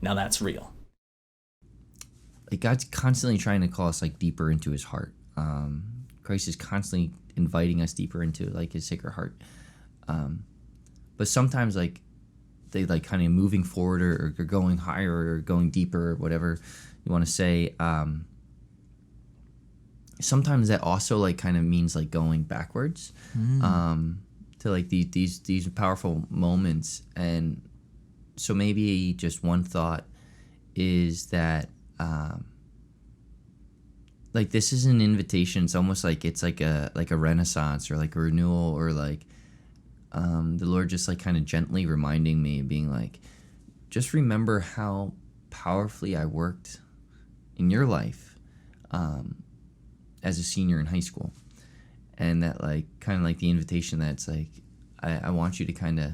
now that's real. Like God's constantly trying to call us like deeper into his heart. Christ is constantly inviting us deeper into like his sacred heart. But sometimes like they like kind of moving forward or going higher or going deeper or whatever you want to say. Sometimes that also like kind of means like going backwards to like these powerful moments. And so maybe just one thought is that like this is an invitation. It's almost like it's like a renaissance or like a renewal or like the Lord just like kind of gently reminding me, being like, just remember how powerfully I worked in your life as a senior in high school. And that like kind of like the invitation that's like, I want you to kind of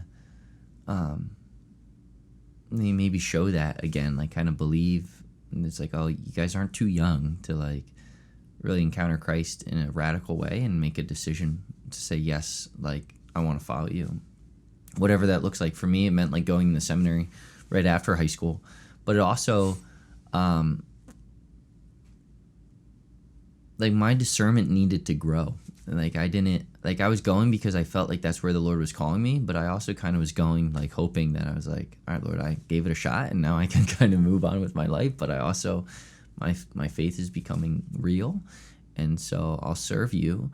maybe show that again, like kind of believe. And it's like, oh, you guys aren't too young to like really encounter Christ in a radical way and make a decision to say, yes, like I want to follow you. Whatever that looks like. For me, it meant like going to seminary right after high school. But it also, like my discernment needed to grow. Like I was going because I felt like that's where the Lord was calling me, but I also kind of was going like hoping that I was like, all right, Lord, I gave it a shot and now I can kind of move on with my life. But I also, my faith is becoming real. And so I'll serve you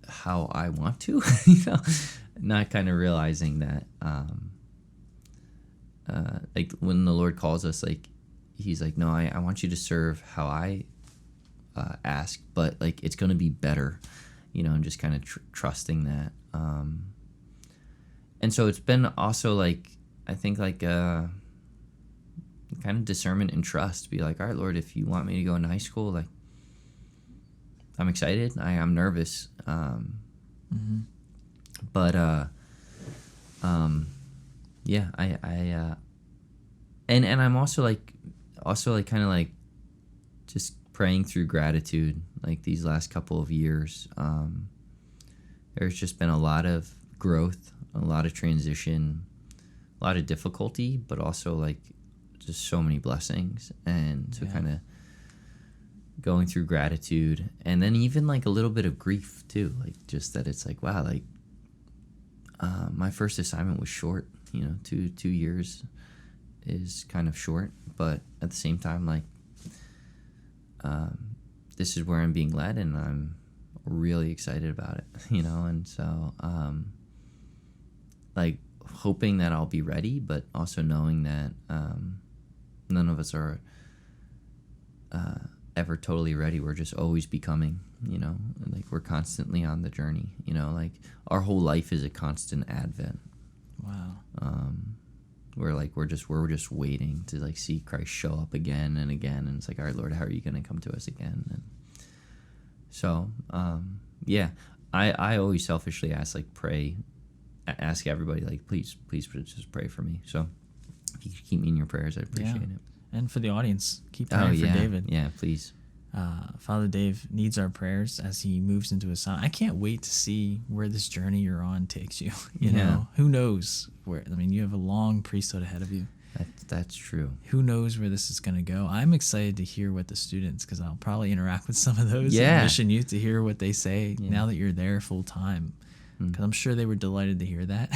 how I want to, not kind of realizing that, like when the Lord calls us, like he's like, no, I want you to serve how I ask, but like it's going to be better, and just kind of trusting that. And so it's been also like, I think like kind of discernment and trust, be like, all right, Lord, if you want me to go into high school, like I'm excited. I'm nervous. But yeah, and I'm also like kind of like just praying through gratitude, like these last couple of years. There's just been a lot of growth, a lot of transition, a lot of difficulty, but also like just so many blessings. And so kind of going through gratitude, and then even like a little bit of grief too, like just that it's like, wow, like my first assignment was short. 2 years is kind of short, but at the same time, like this is where I'm being led, and I'm really excited about it. And so like hoping that I'll be ready, but also knowing that none of us are ever totally ready. We're just always becoming, like we're constantly on the journey, like our whole life is a constant advent. Wow. We're just waiting to like see Christ show up again and again, and it's like, all right, Lord, how are you going to come to us again? And so yeah, I always selfishly ask everybody, like, please just pray for me. So if you could keep me in your prayers, I'd appreciate it. And for the audience, keep praying for David. Yeah, please. Father Dave needs our prayers as he moves into his son. I can't wait to see where this journey you're on takes you. You know, who knows where? I mean, you have a long priesthood ahead of you. That's true. Who knows where this is going to go? I'm excited to hear what the students, because I'll probably interact with some of those in Mission Youth, to hear what they say now that you're there full time. Because I'm sure they were delighted to hear that,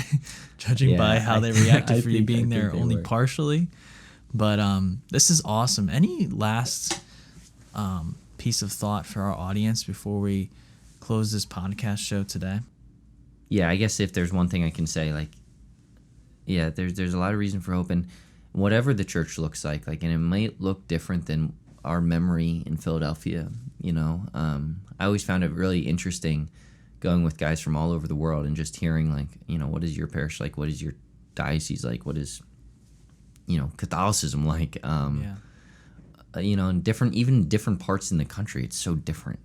judging by how they reacted for you being there only partially. But this is awesome. Any last piece of thought for our audience before we close this podcast show today? Yeah, I guess if there's one thing I can say, like, there's a lot of reason for hope, and whatever the church looks like, and it might look different than our memory in Philadelphia. I always found it really interesting going with guys from all over the world and just hearing, like, what is your parish like? What is your diocese like? What is Catholicism like? In different parts in the country, it's so different.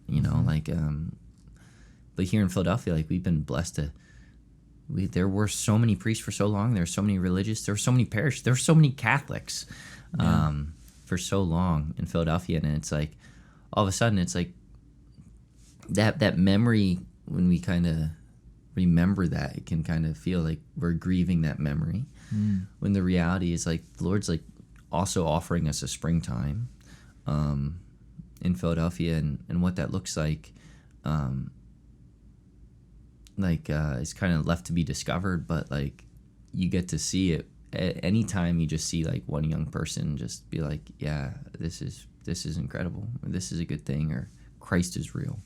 But here in Philadelphia, like, we've been blessed to. There were so many priests for so long. There were so many religious. There were so many parishes. There were so many Catholics for so long in Philadelphia, and it's like all of a sudden it's like that memory. When we kind of remember that, it can kind of feel like we're grieving that memory. When the reality is, like, the Lord's like also offering us a springtime in Philadelphia, and what that looks like is kind of left to be discovered, but like you get to see it anytime you just see like one young person just be like, yeah, this is incredible, or this is a good thing, or Christ is real.